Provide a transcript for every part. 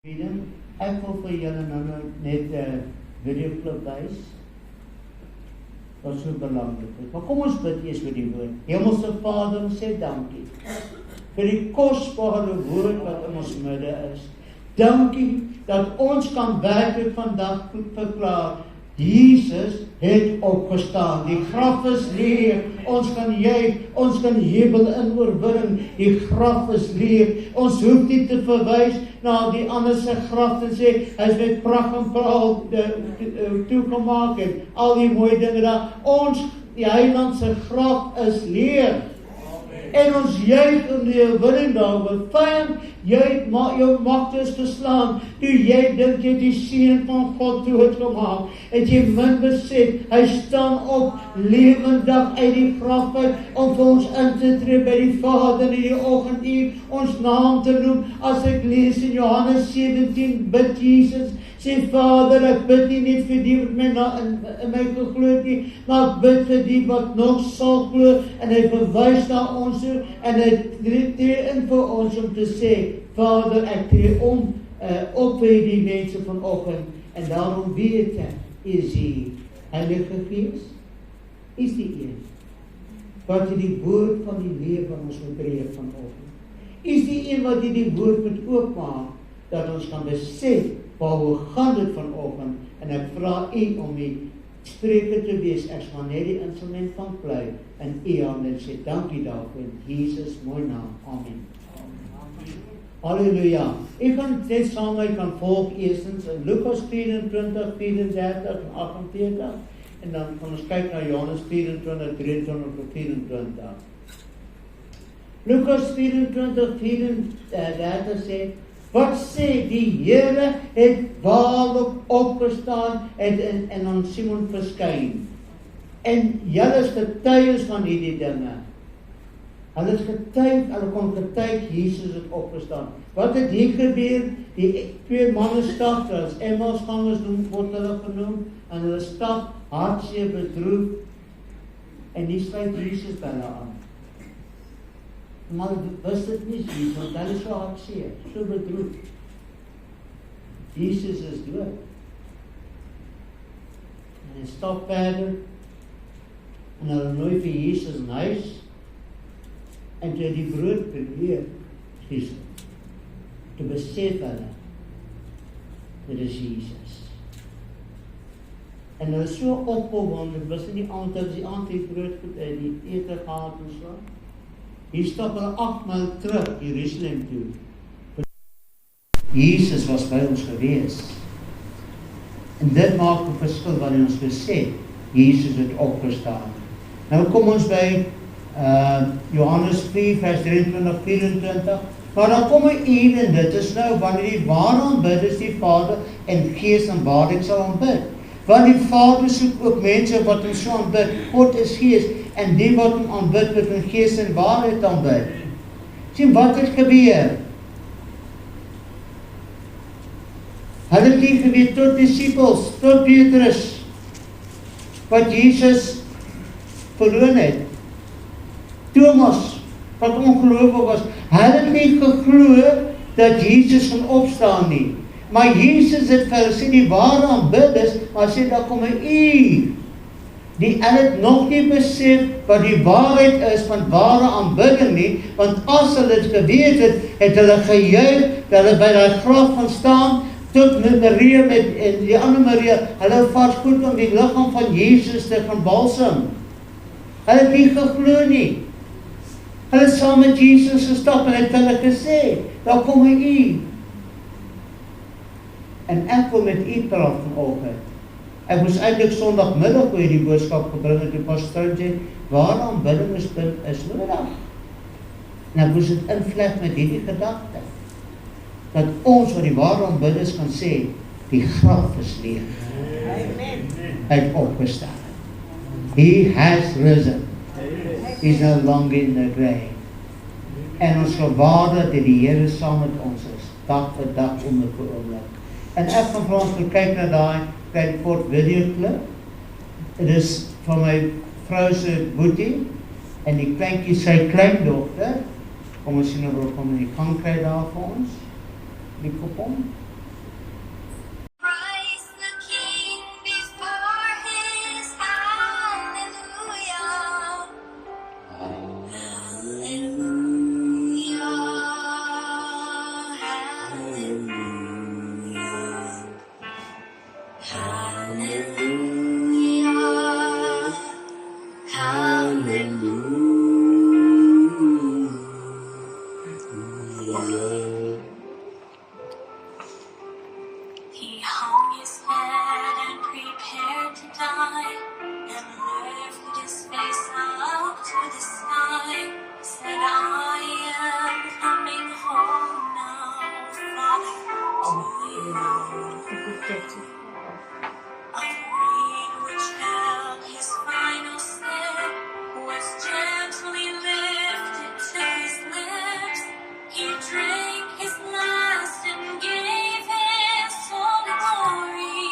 Ek wil vir julle nou net 'n videoklip wys wat so belangrik is. Maar kom ons bid eers vir die woord. Hemelse Vader, ons sê dankie vir die kosbare woord wat in ons midde is. Dankie dat ons kan werklik vandag verklaar, Jesus het opgestaan. Die graf is leeg. Ons kan juig, ons kan jubel in oorwinning. Die graf is leeg. Ons hoef nie te verwys na die ander se graf en sê hy is met pragt en praal toegemaak en al die mooi dinge daar. Ons, die Heiland se graf is leeg. En ons juig in die oorwinning daaroor. Vyand, jou magte is verslaan. Toe jy dink jy die seun van God doodgemaak, het jy min besef, hy staan op lewendig uit die graf uit om vir ons in te tree by die Vader in die oggenduur, ons naam te noem. As ek lees in Johannes 17, bid Jesus, sê Vader, ek bid nie net vir die wat in my geglo het nie, maar ek bid vir die wat nog sal glo, en hy verwys na ons toe, en hy tree in vir ons om te sê, Vader, ek tree op vir die mense vanoggend, en daarom weet ek, is die Heilige Gees, is die een, wat die woord van die lewe ons moet breek vanoggend, is die een wat die woord moet oopmaak, dat ons kan besef, waaroor gaan dit vanoggend, en ek vra u om die spreker te wees, ek sal net die instrument van klei, en u hande sê, dankie daarvoor, in Jesus mooi naam, amen. Halleluja. Ek kan net saam met my kan volg eerstens in Lukas 24, 34 en 48, en dan kan ons kyk na Johannes 24, 23 en 24. Lukas 24, 34 sê, wat sê die Here het waarlik opgestaan en aan Simon verskyn. En julle is getuies van hierdie dinge. Hulle is getuig, hulle kon getuig, Jesus het opgestaan. Wat het hier gebeur? Die twee manne stap, as Emmausgangers word hulle genoem, en hulle stap, hartseer bedroef, en die sluit Jesus by hulle aan. Maar wist dit nie, Jesus, want hulle is so hartseer, so bedroef. Jesus is dood. En hy stap verder, en hulle nooi vir Jesus in huis, en toe die brood beweer, Jesus, te besef hulle, dit is Jesus. En hulle is so opgewonde, was in die aand, dat die aand die brood, die ete gehad en so. Hier stap hulle 8 maal terug, Jerusalem toe. Jesus was by ons gewees. En dit maak 'n verskil wanneer ons besef, Jesus het opgestaan. Nou kom ons by Johannes 4, vers 23, 24. Maar dan kom 'n uur en dit is nou, wanneer die ware aanbidders die Vader en Gees en waarheid sal aanbid. Want die Vader soek ook mense wat hom so aanbid. God is Gees, en die wat hom aanbid met in Gees en waarheid aanbid. Sien wat het gebeur? Hulle het nie geweet tot disciples, tot Petrus, wat Jesus verloon het. Thomas, wat ongelooflik was, hulle het nie geglo dat Jesus gaan opstaan nie. Maar Jesus het vir hulle sê, die ware aanbidders, maar sê, daar kom 'n uur. Hulle het nog nie besef wat die waarheid is van ware aanbidding nie, want as hulle dit geweet het, het hulle gejuig, dat hulle by die graf gaan staan, tot Maria en die ander Maria, hulle vars goed om die liggaam van Jesus te gaan balsam. Hulle het nie geglo nie. Hulle het saam met Jesus gestap en het hulle gesê, daar kom 'n uur. En ek wil met u praat vanoggend. Ek moes eintlik Sondagmiddag oor die boodskap gebring het, toe pastoor sê, ware aanbidding is nodig. En ek moes dit invleg met hierdie gedagte, dat ons wat die ware aanbidders kan sê, die graf is leeg. Hy het opgestaan. He has risen. He is no longer in the grave. En ons gewaar dat die Here saam met ons is, dag vir dag oomblik vir oomblik. En ek gaan vir ons kyk na daai klein kort videoklip. Dit is van my vrou se boetie, en die kleintjie sy kleindogter. Kom ons sien of ons hom in die gang kry daar vir ons. Die kopom. which held his final step was gently lifted to his lips. He drank his last and gave his soul glory.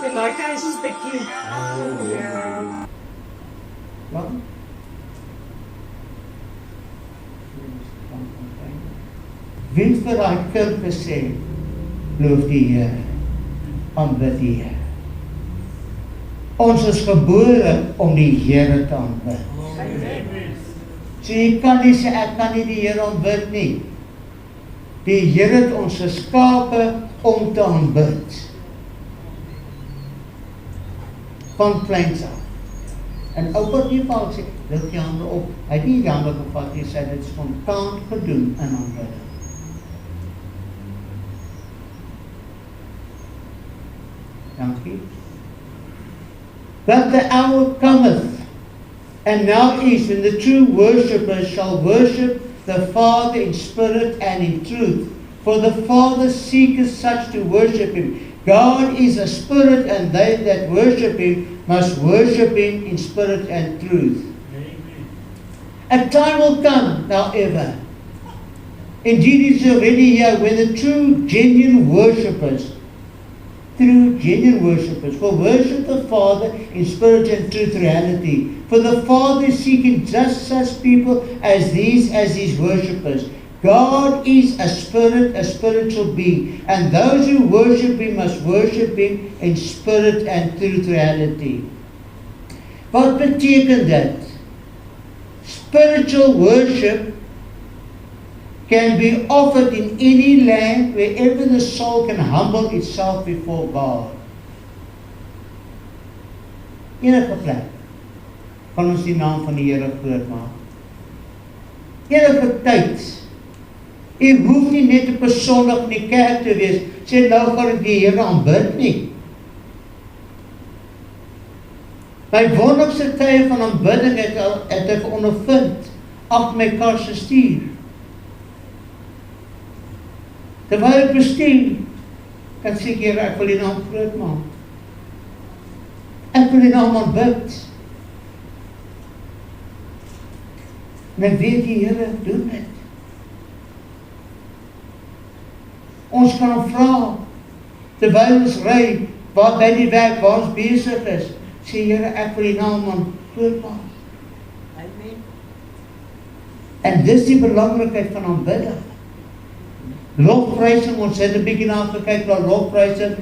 Sy daai kind is 'n bietjie. Wat? Wie vir daai kind gesê, loof die Here, aanbid die Here. Ons is gebore om die Here te aanbid. So jy kan nie sê, ek kan nie die Here aanbid nie. Die Here het ons geskape om te aanbid. Van kleins af. En oupa die val sê, lig jy hande op. Hy het nie die hande gevat, hy sê dit spontaan gedoen in aanbidding. Dankie. But the hour cometh, and now is, when the true worshippers shall worship the Father in spirit and in truth. For the Father seeketh such to worship him. God is a spirit, and they that worship him must worship him in spirit and truth. Amen. A time will come, however, indeed it is already here, when the true, genuine worshippers will worship the Father in spirit and truth reality. For the Father is seeking just such people as these as his worshippers. God is a spirit, a spiritual being, and those who worship him must worship him in spirit and truth reality. Wat beteken dit? Spiritual worship can be offered in any land wherever the soul can humble itself before God. Enige plek kan ons die naam van die Here groot maak. Enige tyd. Jy hoef nie net op 'n Sondag in die kerk te wees, sê nou gaan ek die Here aanbid nie. My wonderlikste tye van aanbidding het ek ondervind agter my kar se stuur. Terwyl ek bestuur, kan sê Here, ek wil die naam groot maak. Ek wil die naam aanbid. En ek weet die Here doen dit. Ons kan hom vra, terwyl ons ry, waar by die werk, waar ons besig is, sê Here, ek wil die naam groot maak. Amen. En dis die belangrikheid van aanbidding. Lofprysing, ons het 'n bietjie na gekyk na lofprysing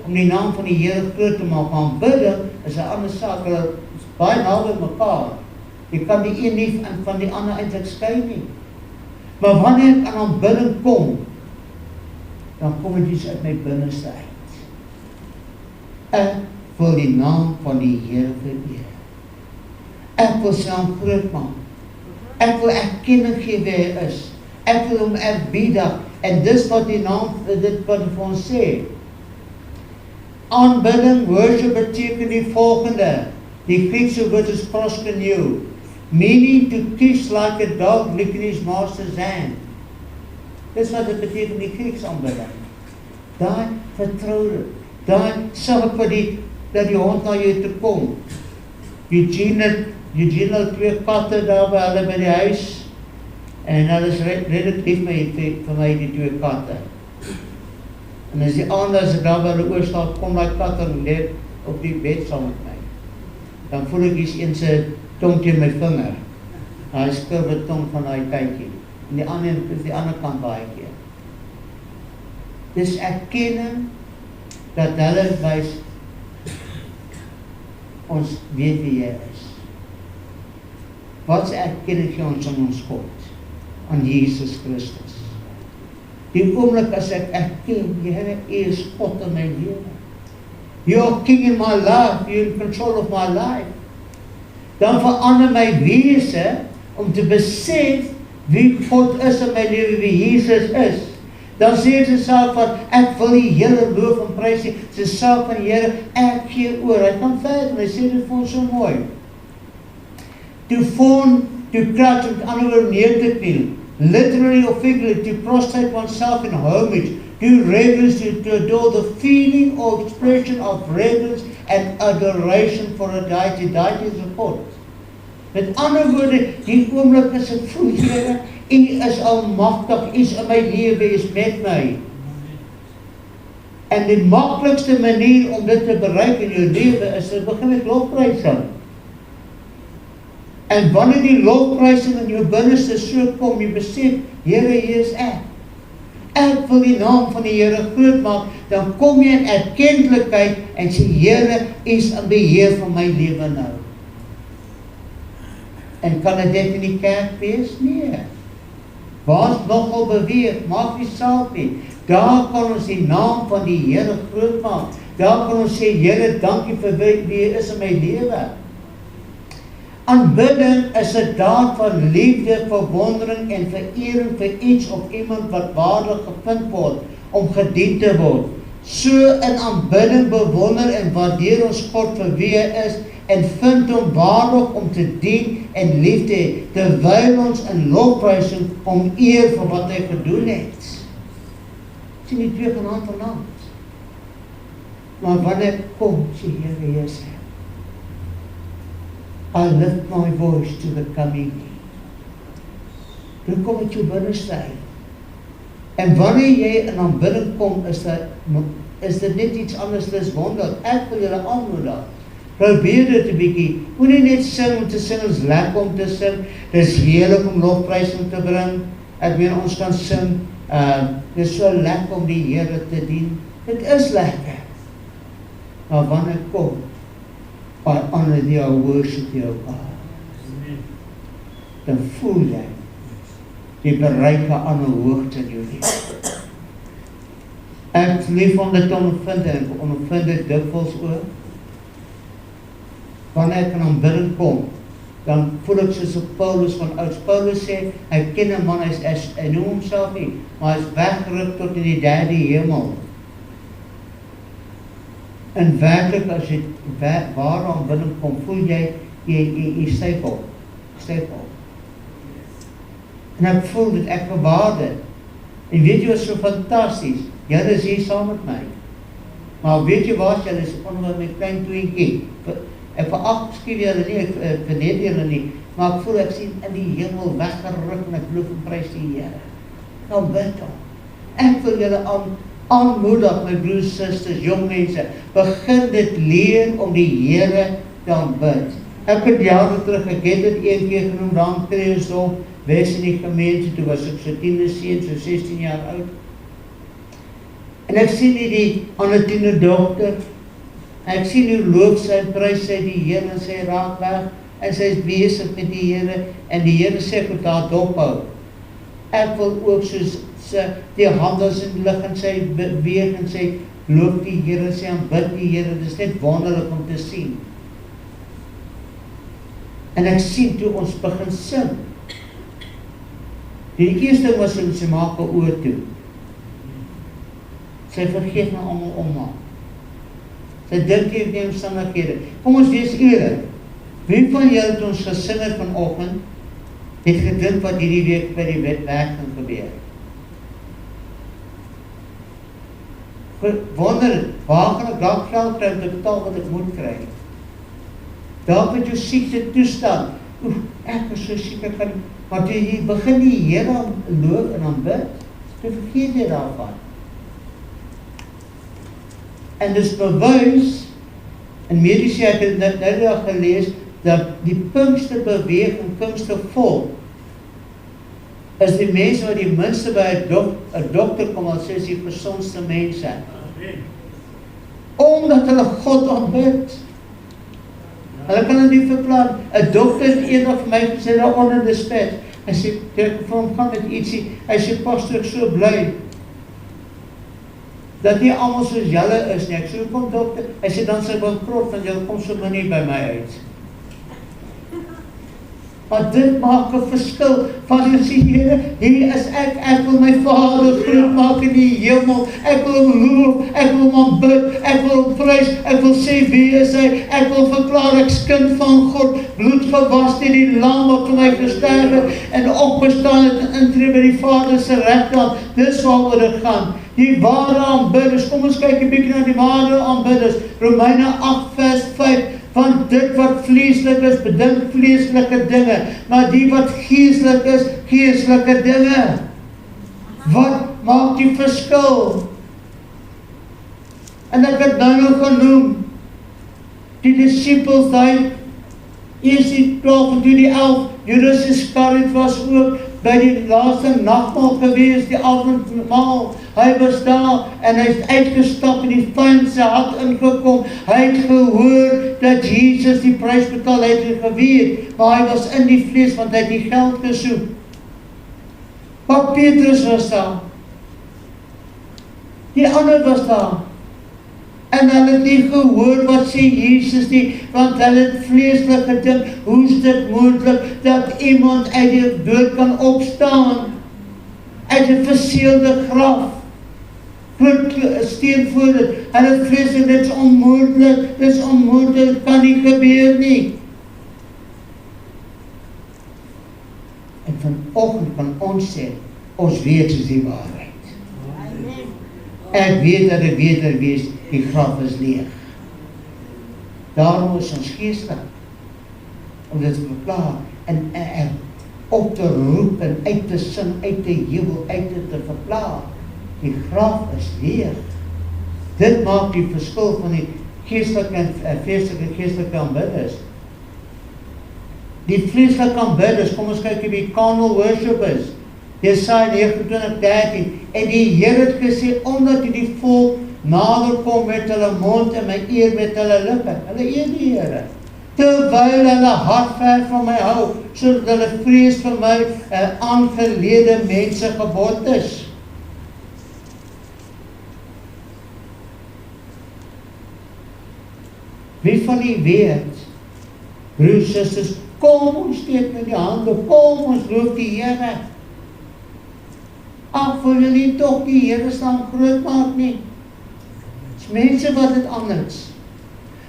om die naam van die Here groot te maak. Aanbidding is 'n ander saak, hulle is baie naby mekaar. Jy kan die een nie van die ander eintlik skei nie. Maar wanneer ek aan aanbidding kom, dan kom dit iets uit my binneste uit. Ek wil die naam van die Here vereer. Ek wil sy naam groot maak. Ek wil erkenning gee wie hy is. Ek wil hom eerbiedig. En dis wat die naam, dit wat vir ons sê. Aanbidding, worship beteken die volgende. Die Griekse woord is proskuneo, meaning to kiss like a dog licking his master's hand. Dis wat dit beteken die Grieks aanbidding. Daai vertroude, daai sorg vir dat die hond na jou toe kom. Eugene het 2 katte daar by hulle by die huis. En hulle is redelijk lief vir my die 2 katte. En as die aand as ek daar by die oorstap, kom die kat en leef op die bed saam met my. Dan voel ek iets in sy tong teen my vinger. Hy skurwe tong van die kykie. En die ander kant baie keer. Dis erkenning dat hulle wys ons weet wie jy is. Wat is erkenning gee ons aan ons God? Aan Jesus Christus. Die oomblik as ek erken, Here, U is God in my lewe. You are King in my life, You are in control of my life. Dan verander my wese om te besef wie God is in my lewe, wie Jesus is. Dan sê dit sy saak van, ek wil die Here loof en prys nie. Sy saak van die Here, ek gee oor. Hy kan verder, hy sê dit vir ons so mooi. To crouch, met ander woorde neer te kniel, literally or figuratively, to prostrate oneself in homage, to reverence, to adore, the feeling or expression of reverence and adoration for a deity. Deity is 'n God. Met ander woorde, die oomblik is ek voel, Here, U is almagtig, U is in my lewe, U is met my. En die maklikste manier om dit te bereik in jou lewe is, te begin met lofprysing. En wanneer die lofprysing in jou binneste so kom, jy besef, Here, hier is ek. Ek wil die naam van die Here groot maak, dan kom jy in erkentlikheid en sê, Here, U is in beheer van my lewe nou. En kan dit in die kerk wees? Nee. Waar is nogal beweeg? Maak nie saak nie. Daar kan ons die naam van die Here groot maak. Daar kan ons sê, Here, dankie vir wie U is in my lewe. Aanbidding is 'n daad van liefde, verwondering en verering vir iets of iemand wat waardig gevind word om gedien te word. So in aanbidding bewonder en waardeer ons God vir wie Hy is en vind hom waardig om te dien en lief te hê, terwyl ons in lofprysing om eer vir wat Hy gedoen het. Sien die twee gaan hand aan hand. Maar wanneer kom sê Here, hier is hy. I lift my voice to the coming King. Dan kom ek jou binneste uit. En wanneer jy in aanbidding kom, is dit net iets anders, dis wonder. Ek wil julle aanmoedig. Probeer dit 'n bietjie. Moenie net sing om te sing, is lekker om te sing. Dis heerlik om lofprysing te bring. Ek meen ons kan sing. Dis so lekker om die Here te dien. Dit is lekker. Maar wanneer kom, I honor thee, I worship thee, O God. Dan voel jy die bereik 'n ander hoogte in jou lewe. Ek is lief om dit te ondervind en ek ondervind dit dikwels ook. Wanneer ek in aanbidding kom, dan voel ek soos Paulus van ouds. Paulus sê, hy ken 'n man, hy noem homself nie, maar hy is weggeruk tot in die 3de hemel. En werklik as jy ware aanbidding kom, voel jy styf op. En ek voel dit, ek bewaar dit. En weet jy wat so fantasties? Julle is hier saam met my. Maar weet jy waar julle is onder my klein tweentjie? Ek veragskiew julle nie, ek verneder julle nie, maar ek voel ek sien in die hemel weggeruk en ek loof en prys die Here. Nou bid hom. Ek wil julle aanmoedig, my broers, susters, jong mense, begin dit leer om die Here te aanbid. Ek het jare terug, ek het dit een keer genoem, dan Kreeusdorp, Wes in die gemeente, toe was ek so 10de seun, so 16 jaar oud. En ek sien die ander tienerdogter, ek sien hoe loop sy en prys sy die Here en sy raak weg, en sy is besig met die Here, en die Here sê vir haar dophou. Ek wil ook soos die handels in die lig en sy beweeg en sy loop die Here, sy aanbid die Here, dit is net wonderlik om te sien. En ek sien toe ons begin sing. Die eerste was sy maak 'n oor toe. Sy vergeet my almal. Sy dink nie op die omstandighede. Kom ons wees eerlik. Wie van julle het ons gesing het vanoggend, het gedink wat hierdie week by die werk gaan gebeur? Wonder, waar gaan ek dalk geld kry om te betaal wat ek moet kry? Dalk met jou siekte toestand. Ek is so siek, ek kan, maar toe jy begin die Here loof en aanbid, toe vergeet jy daarvan. En dis bewys, in mediese ek het dit nou gelees, dat die Pinksterbeweging, Pinkstervolk, is die mense wat die minste by 'n dokter kom, al sê is die gesondste mense. Omdat hulle God aanbid. Hulle kan dit nie verklaar. 'n Dokter het eendag vir my gesê, daar onder die spet, hy sê, ek vir hom gaan met ietsie, hy sê, pastor, ek so bly, dat nie almal soos julle is nie. Ek sê, kom dokter, hy sê, dan sy bankrot, want julle kom so min nie by my uit. Maar dit maak 'n verskil. Van jy sê, Here, hier is ek wil my Vader groot maak in die hemel. Ek wil hom loof, ek wil hom aanbid, ek wil hom prys, ek wil sê wie is hy, ek wil verklaar ek's kind van God, bloed gewas deur die lam wat vir my gesterf het en opgestaan het en intree by die Vader se regkant. Dis waaroor dit gaan. Die ware aanbidders, kom ons kyk 'n bietjie na die ware aanbidders. Romeine 8 vers 5, want dit wat vleeslik is, bedink vleeslike dinge, maar die wat geestelik is, geestelike dinge. Wat maak die verskil? En ek het nou nog genoem, die disciples daai, eers die 12 en toe die 11, Judas Iskariot was ook by die laaste nagmaal gewees, die avondmaal. Hy was daar en hy het uitgestap in die vyand se hart ingekom. Hy het gehoor dat Jesus die prys betaal, hy het geweet, maar hy was in die vlees want hy het die geld gesoek. Maar Petrus was daar. Die ander was daar. En hulle het nie gehoor wat sê Jesus nie, want hulle het vleeslik gedink, hoe is dit moontlik dat iemand uit die dood kan opstaan, uit 'n verseelde graf, steen voor dit, hulle het vleeslik, dit is onmoontlik, dit kan nie gebeur nie. En vanoggend kan ons sê, ons weet is die waarheid. Ek weet dat ek weet, die graf is leeg. Daarom is ons geestig, om dit te verklaar, en op te roep, en uit te sing, uit te jubel, uit te verklaar. Die graf is leeg. Dit maak die verskil van die geestelike en geestelike aanbidders. Die vleeslike aanbidders, kom ons kyk wie carnal worshipers. Jesaja 29:13, en die Here het gesê, omdat die volk nader kom met hulle mond en my eer met hulle lippe, hulle eer die Here, terwyl hulle hart ver van my hou, sodat hulle vrees vir my aangelede mense gebod is. Wie van die weet, broers, susters, kom ons steek met die hande, kom ons loof die Here. Ag, wil julle tog die Here staan groot maak nie? Dis mense wat dit anders.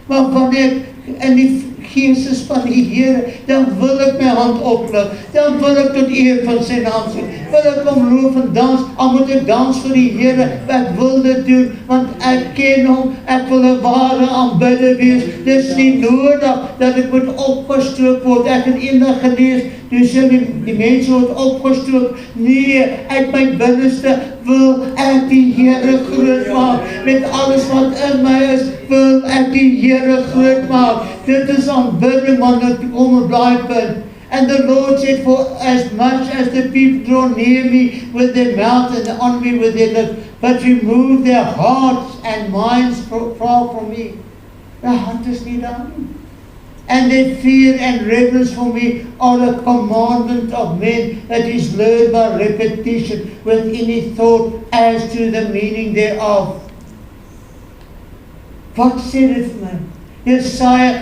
Maar wanneer ek in die gees is van die Here, dan wil ek my hand oplig, dan wil ek tot eer van sy naam sing, wil ek hom loof en dans, al moet ek dans vir die Here, ek wil dit doen, want ek ken hom, ek wil 'n ware aanbidder wees, dis nie nodig dat ek moet opgestook word, ek het eendag gelees, toe sê die mense word opgestook, nee, uit my binneste wil ek die Here groot maak, met alles wat in my is, wil ek die Here groot maak. Dit is aanbidding, want dit kom op daai punt. And the Lord said, for as much as the people draw near me with their mouth and on me with their lips, but remove their hearts and minds far from me. The hart is nie daar nie. And their fear and reverence for me are a commandment of men that is learned by repetition with any thought as to the meaning thereof. Wat sê dit vir my? Jesaja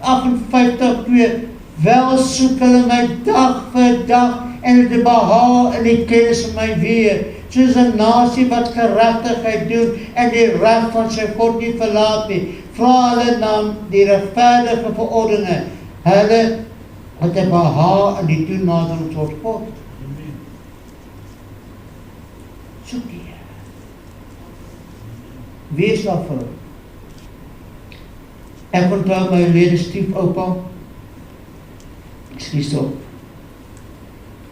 58:2, wel soek hulle my dag vir dag en het behaag in die kennis van my weer, soos 'n nasie wat geregtigheid doen en die reg van sy God nie verlaat nie. Vra hulle na die regverdige verordeninge, hulle het behaag in die toenadering tot God. Soek die Here. Wees daar vir hom. Ek onthou my lede stiefoupa, ek skies op,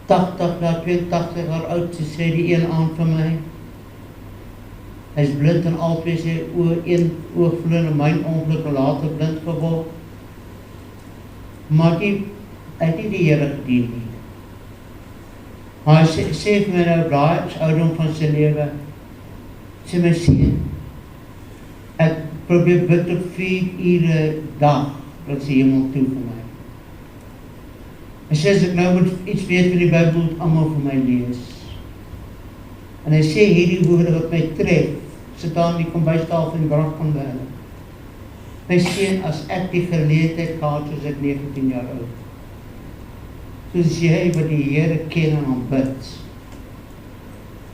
82 jaar oud, sy sê die een aand vir my, hy is blind en albei sy een oog verloor en my ongeluk later blind geword, maar hy het nie die Here gedien nie. Maar hy sê vir my nou, daai ouderdom van sy lewe, sê my seun, ek probeer bid op 4 ure dag, dat sy hemel toe vir my. Hy sê, as ek nou moet iets weet van die Bybel, moet almal vir my lees. En hy sê hierdie woorde wat my tref, sit daar in die kombuistafel en brand van wêreld. Hy sê, as ek die geleentheid gehad soos ek 19 jaar oud, soos jy wat die Here ken en aanbid,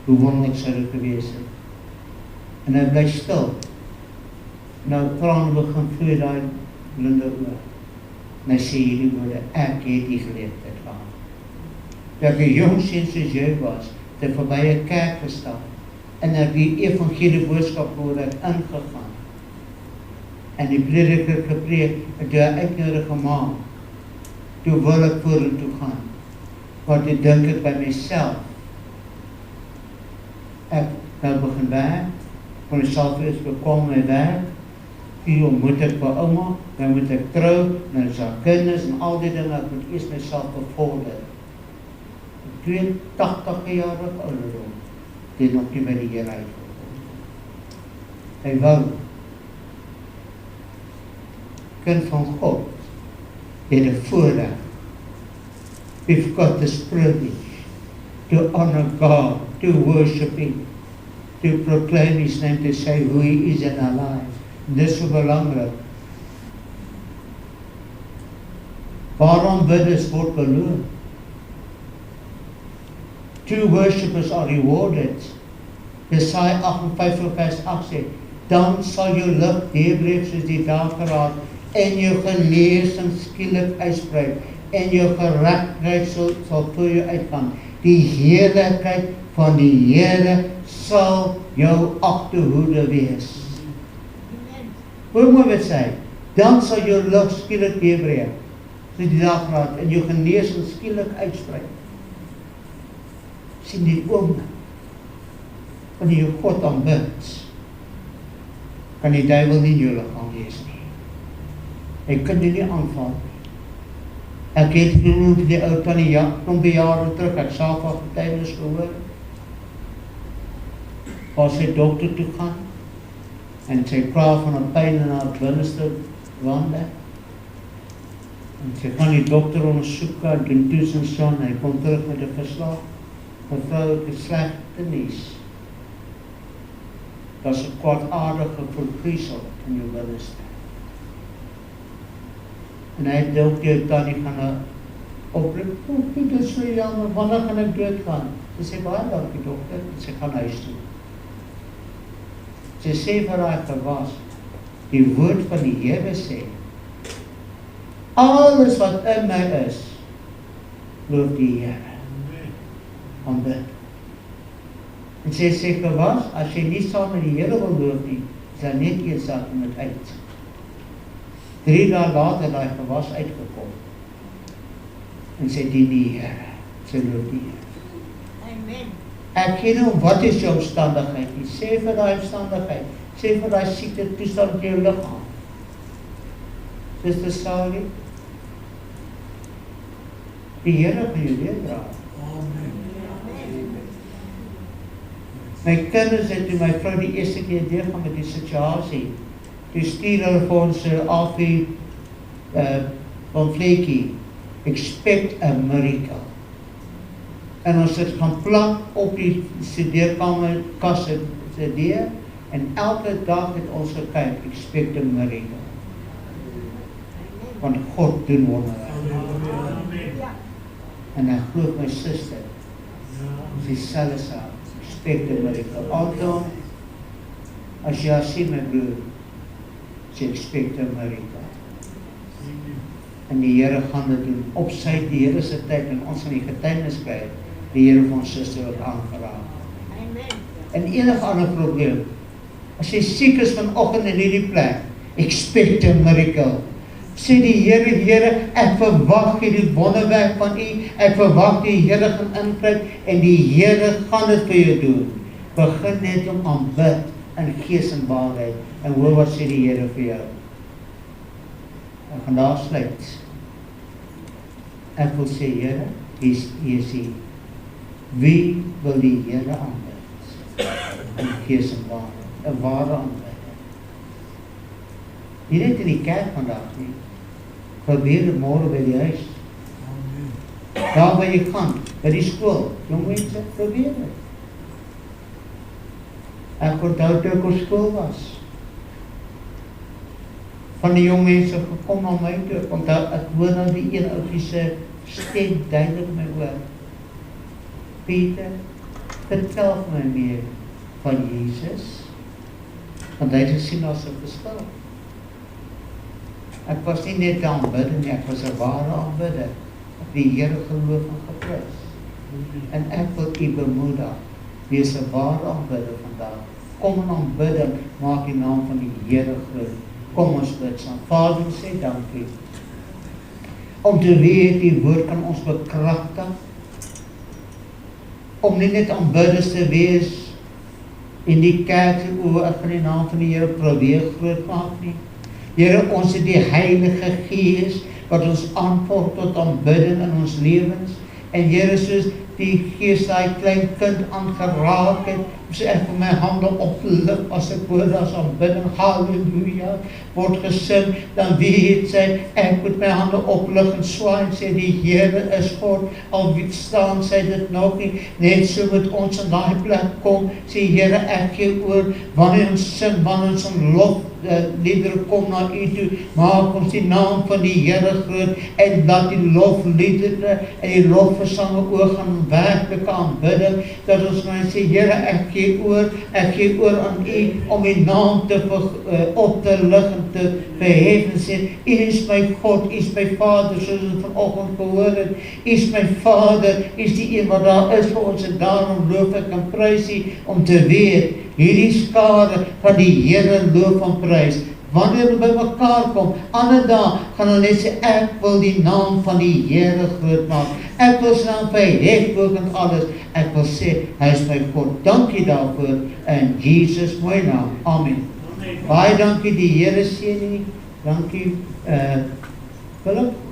hoe wonderlik sou dit gewees het. En hy bly stil. Nou trane begin vloei daai blinde oor. En hy sê hierdie woorde, ek het die geleentheid gehad. Dat die jong seun soos jy was, het verby 'n kerk gestap, en het die evangelie boodskap gehoor het ingegaan. En die prediker gepreek, het hy uitnodig gemaak. Toe wil ek vorentoe gaan. Want ek dink ek by myself, ek nou begin werk, van myself is bekom my werk, hier moet ek by ouma, dan moet ek trou, dan is daar kinders en al die dinge, ek moet eers myself bevorder. 82 jaar ouderdom, dit nog nie by die Here uitgekom. Hy wou, kind van God, het 'n voorreg. We've got this privilege to honor God, to worship Him, to proclaim His name, to say who He is in our lives. Dit is so belangrik. Waarom biddes word beloon? True worshippers are rewarded. Jesaja 58 vers 8 sê, dan sal jou lig deurbreek soos die dageraad en jou genesing skielik uitsprei en jou geregtigheid sal voor jou uitgaan. Die heerlikheid van die Here sal jou agterhoede wees. Hoe moet dit sê? Dan sal jou lig skielik deurbreek soos die dageraad en jou genesing skielik uitsprei. Sien die oomblik wanneer jy God aanbid, kan die duiwel nie in jou liggaam wees nie. Hy kan jy nie aanval nie. Ek het genoem die ou tannie klompie jare terug, ek self al getuienis gehoor, waar sy dokter toe gaan, en sy praat van 'n pyn in haar binneste wande, en sy gaan die dokter ondersoek, en doen toets en so, en hy kom terug met 'n verslag. Mevrou, het 'n slegte nuus. Dat is 'n kwaadaardige vervriesel in jou binneste. En hy het ook jou tannie gaan oproep, dit is so jammer, wanneer gaan ek doodgaan? Sy sê, baie dankie dokter, en sy gaan huis toe. Sy sê vir haar gewas, die woord van die Here sê, alles wat in my is, loof die Here. Aanbid. En sy sê gewas, as jy nie saam met die Here wil loop nie, is daar net een saak met uit. 3 dae later het hy gewas uitgekom. En sy dien die Here. Sy loof die Here. Amen. Ek ken hom, wat is jou omstandigheid nie? Sê vir daai omstandigheid, sê vir daai siekte toestand in jou liggaam. Sister Sally, die Here gaan jou leerdra. My kinders het toe my vrou die eerste keer deurgaan met die situasie, toe stuur hulle vir ons Alfie pamfletjie, expect a miracle. En ons het gaan plak op die studeerkamer kasse CD, en elke dag het ons gekyk, expect a miracle. Want God doen wondere. En ek glo my suster, sy selfe saak, expect a miracle. Although, as jy sien my broer, sy expect a miracle. En die Here gaan dit doen, op sy die Here se tyd, en ons gaan die getuienis kry, die Here van ons suster ook aangeraak. En enige ander probleem, as jy siek is vanoggend in hierdie plek, expect a miracle. Sê die Here, ek verwag hierdie wonderwerk van U, ek verwag die Here gaan ingryp, en die Here gaan dit vir jou doen. Begin net om aanbid, in gees en waarheid, en hoor wat sê die Here vir jou. Ek gaan daar sluit. Ek wil sê, Here, hier is U. Wie wil die Here aanbid? In gees en waarheid, 'n ware aanbidding. Nie net in die kerk vandag nie, probeer dit môre by die huis. Daar waar jy gaan, by die skool, jong mense, probeer dit. Ek onthou toe ek op skool was, van die jong mense gekom na my toe, want ek hoor nou die een ouetjie stem duidelik my oor. Pieter, vertel my meer van Jesus, want hy het gesien as 'n verskil. Ek was nie net aanbidder nie, ek was 'n ware aanbidder. Ek die Here geloof en geprys. En ek wil u bemoedig, wees 'n ware aanbidder vandag. Kom in aanbidding, maak die naam van die Here groot. Kom ons bid saam. Vader, ons sê dankie. Om te weet, die woord kan ons bekragtig. Om nie net aanbidders te wees in die kerk, ek van die naam van die Here probeer groot maak nie. Here, ons het die Heilige Gees wat ons aanvolg tot aanbidding in ons lewens. En Here, soos die Gees daai klein kind aangeraak het, so ek vir my hande oplig as ek hoor as aanbidding, halleluja, word gesing, dan weet sy, ek moet my hande oplig en swaai en sê, die Here is God, al staan sy dit nog nie, net so moet ons in daai plek kom, sê Here, ek gee oor, wanneer ons sing, wanneer ons in lof, liedere kom na u toe, maak ons die naam van die Here groot, en dat die lofliedere en die lofversange oor gaan werklike aanbidding, dat ons nou sê, Here, ek gee oor aan u, om die naam te op te lig en te verhef en sê, u is my God, u is my Vader, soos ons vanoggend gehoor het, u is my Vader, u is die een wat daar is vir ons, en daarom loof ek en prys u, om te weet, hierdie skare van die Here loof en prys, wanneer hulle by mekaar kom, ander dag, gaan hulle net sê, ek wil die naam van die Here groot maak, ek wil sy naam verhef bo en alles, ek wil sê, hy is my God, dankie daarvoor, in Jesus mooi naam, amen. Baie dankie, die Here seën u, dankie, Philip.